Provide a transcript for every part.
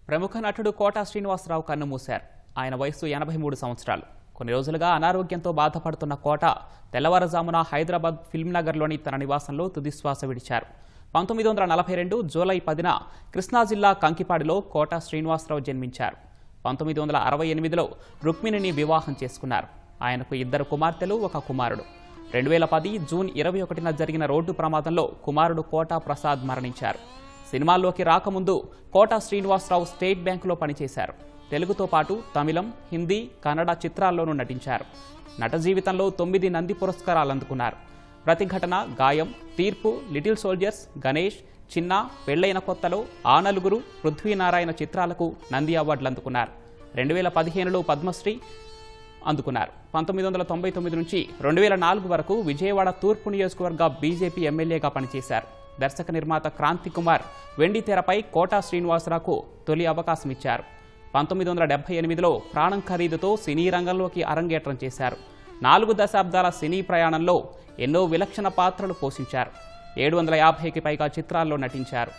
ప్రముఖ నటుడు కోటా శ్రీనివాసరావు కన్నుమూశారు. ఆయన వయసు 83 సంవత్సరాలు. కొన్ని రోజులుగా అనారోగ్యంతో బాధపడుతున్న కోటా తెల్లవారుజామున హైదరాబాద్ ఫిల్మ్నగర్లోని తన నివాసంలో తుదిశ్వాస విడిచారు. 1942 జూలై 10న కృష్ణా జిల్లా కంకిపాడిలో కోటా శ్రీనివాసరావు జన్మించారు. 1968లో రుక్మిణిని వివాహం చేసుకున్నారు. ఆయనకు 2 కుమార్తెలు, 1 కుమారుడు. 2010 జూన్ 21న జరిగిన రోడ్డు ప్రమాదంలో కుమారుడు కోటా ప్రసాద్ మరణించారు. సినిమాల్లోకి రాకముందు కోటా శ్రీనివాసరావు స్టేట్ బ్యాంకులో పనిచేశారు. తెలుగుతో పాటు తమిళం, హిందీ, కన్నడ చిత్రాల్లోనూ నటించారు. నట జీవితంలో 9 నంది పురస్కారాలు అందుకున్నారు. ప్రతిఘటన, గాయం, తీర్పు, లిటిల్ సోల్జర్స్, గణేష్, చిన్న, పెళ్లైన కొత్తలో, ఆ నలుగురు, పృథ్వీనారాయణ చిత్రాలకు నంది అవార్డులు అందుకున్నారు. 2015లో పద్మశ్రీ అందుకున్నారు. 1999 నుంచి 2004 వరకు విజయవాడ తూర్పు నియోజకవర్గ బీజేపీ ఎమ్మెల్యేగా పనిచేశారు. దర్శక నిర్మాత క్రాంతి కుమార్ వెండి తెరపై కోటా శ్రీనివాసరావుకు తొలి అవకాశం ఇచ్చారు. 1978లో ప్రాణం ఖరీదుతో సినీ రంగంలోకి అరంగేట్రం చేశారు. 4 దశాబ్దాల సినీ ప్రయాణంలో ఎన్నో విలక్షణ పాత్రలు పోషించారు. 750కి పైగా చిత్రాల్లో నటించారు.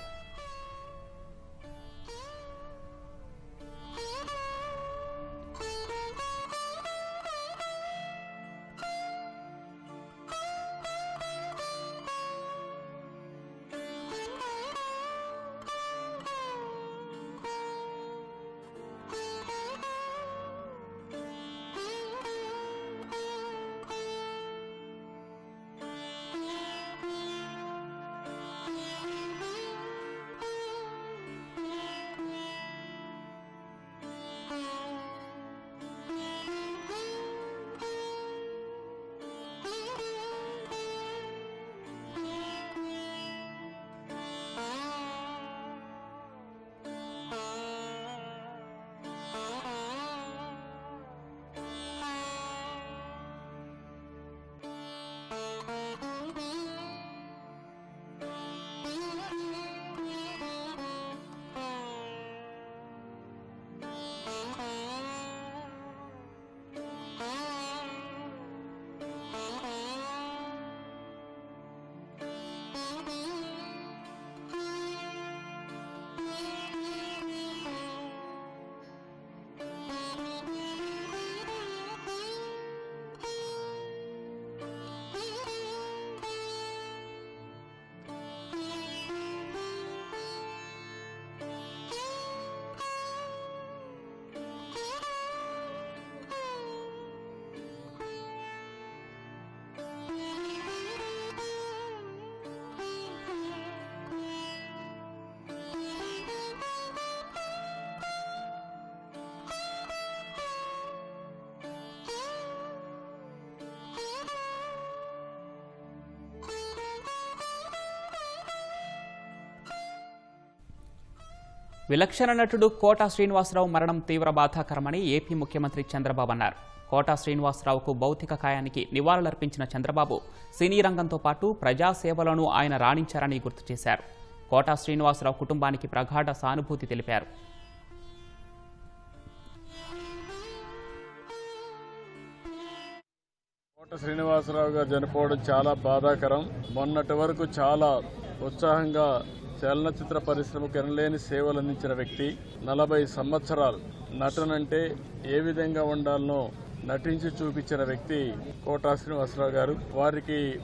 విలక్షణ నటుడు కోటా శ్రీనివాసరావు మరణం తీవ్ర బాధాకరమని ఏపీ ముఖ్యమంత్రి చంద్రబాబు అన్నారు. కోటా శ్రీనివాసరావుకు భౌతిక కాయానికి నివాళులర్పించిన చంద్రబాబు సినీ రంగంతో పాటు ప్రజాసేవలోనూ ఆయన రాణించారని గుర్తు చేశారు. కోటా శ్రీనివాసరావు కుటుంబానికి ప్రగాఢ సానుభూతి తెలిపారు. కోటా శ్రీనివాసరావు గారు చనిపోవడం చాలా బాధాకరం. మొన్నటి వరకు చాలా ఉత్సాహంగా చలనచిత్ర పరిశ్రమకు ఎనలేని సేవలు అందించిన వ్యక్తి. 40 సంవత్సరాలు నటనంటే ఏ విధంగా ఉండాలనో నటించి చూపించిన వ్యక్తి కోటా శ్రీనివాసరావు గారు.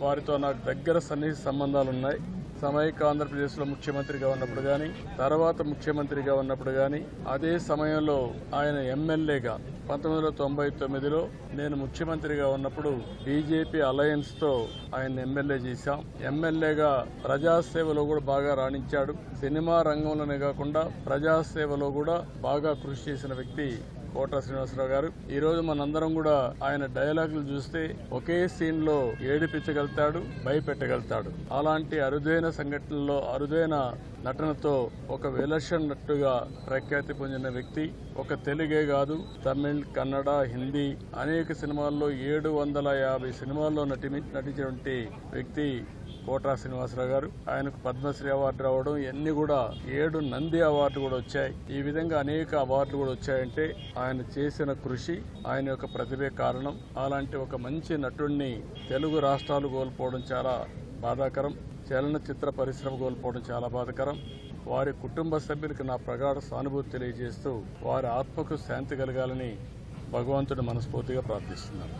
వారితో నాకు దగ్గర సన్నిహిత సంబంధాలు ఉన్నాయి. సమైక్య ఆంధ్రప్రదేశ్లో ముఖ్యమంత్రిగా ఉన్నప్పుడు కానీ, తర్వాత ముఖ్యమంత్రిగా ఉన్నప్పుడు కానీ, అదే సమయంలో ఆయన ఎమ్మెల్యేగా 1999లో నేను ముఖ్యమంత్రిగా ఉన్నప్పుడు బీజేపీ అలయన్స్తో ఆయన ఎమ్మెల్యే చేశాం. ఎమ్మెల్యేగా ప్రజాసేవలో కూడా బాగా రాణించాడు. సినిమా రంగంలోనే కాకుండా ప్రజాసేవలో కూడా బాగా కృషి చేసిన వ్యక్తి కోటా శ్రీనివాసరావు గారు. ఈ రోజు మనందరం కూడా ఆయన డైలాగులు చూస్తే ఒకే సీన్ లో ఏడిపించగలుగుతాడు, భయపెట్టగలుగుతాడు. అలాంటి అరుదైన సంఘటనల్లో అరుదైన నటనతో ఒక విలక్షణ నటుగా ప్రఖ్యాతి పొందిన వ్యక్తి. ఒక తెలుగే కాదు, తమిళ్, కన్నడ, హిందీ అనేక సినిమాల్లో 750 సినిమాల్లో నటించినటువంటి వ్యక్తి కోటా శ్రీనివాసరావు గారు. ఆయనకు పద్మశ్రీ అవార్డు రావడం, ఇవన్నీ కూడా 7 నంది అవార్డు కూడా వచ్చాయి. ఈ విధంగా అనేక అవార్డులు కూడా వచ్చాయంటే ఆయన చేసిన కృషి, ఆయన యొక్క ప్రతిభే కారణం. అలాంటి ఒక మంచి నటుడిని తెలుగు రాష్ట్రాలు కోల్పోవడం చాలా బాధాకరం. చలనచిత్ర పరిశ్రమ కోల్పోవడం చాలా బాధాకరం. వారి కుటుంబ సభ్యులకు నా ప్రగాఢ సానుభూతి తెలియజేస్తూ వారి ఆత్మకు శాంతి కలగాలని భగవంతుడు మనస్ఫూర్తిగా ప్రార్థిస్తున్నాను.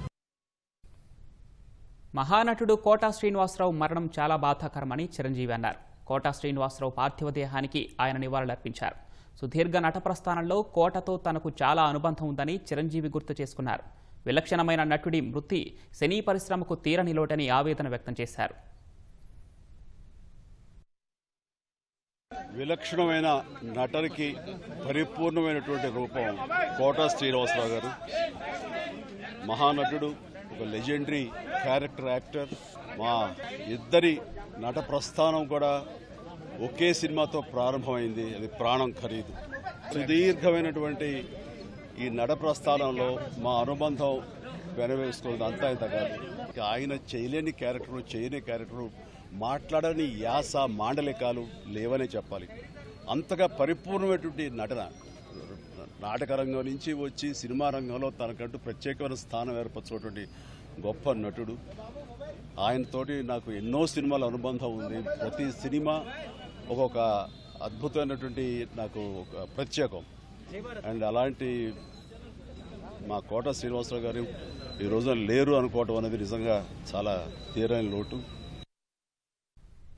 మహానటుడు కోటా శ్రీనివాసరావు మరణం చాలా బాధాకరమని చిరంజీవి అన్నారు. కోటా శ్రీనివాసరావు పార్థివ దేహానికి ఆయన నివాళులర్పించారు. సుదీర్ఘ నట ప్రస్థానంలో కోటతో తనకు చాలా అనుబంధం ఉందని చిరంజీవి గుర్తు చేసుకున్నారు. విలక్షణమైన నటుడి మృతి సినీ పరిశ్రమకు తీరని లోటని ఆవేదన వ్యక్తం చేశారు. విలక్షణమైన నటనకి పరిపూర్ణమైనటువంటి రూపం కోటా శ్రీనివాసరావు గారు. మహానటుడు, ఒక లెజెండరీ క్యారెక్టర్ యాక్టర్. మా ఇద్దరి నట ప్రస్థానం కూడా ఒకే సినిమాతో ప్రారంభమైంది, అది ప్రాణం ఖరీదు. సుదీర్ఘమైనటువంటి ఈ నట ప్రస్థానంలో మా అనుబంధం వెనవేసుకున్నది అంతా ఇంత కాదు. ఆయన చేయలేని క్యారెక్టరు, చేయని క్యారెక్టరు, మాట్లాడని యాస, మాండలికాలు లేవనే చెప్పాలి. అంతగా పరిపూర్ణమైనటువంటి నటన. నాటక రంగం నుంచి వచ్చి సినిమా రంగంలో తనకంటూ ప్రత్యేకమైన స్థానం ఏర్పరచుకున్నటువంటి గొప్ప నటుడు. ఆయనతోటి నాకు ఎన్నో సినిమాల అనుబంధం ఉంది. ప్రతి సినిమా ఒక్కొక్క అద్భుతమైనటువంటి నాకు ఒక ప్రత్యేకం. అండ్ అలాంటి మా కోటా శ్రీనివాసరావు గారు ఈ రోజున లేరు అనుకోవటం అనేది నిజంగా చాలా తీరని లోటు.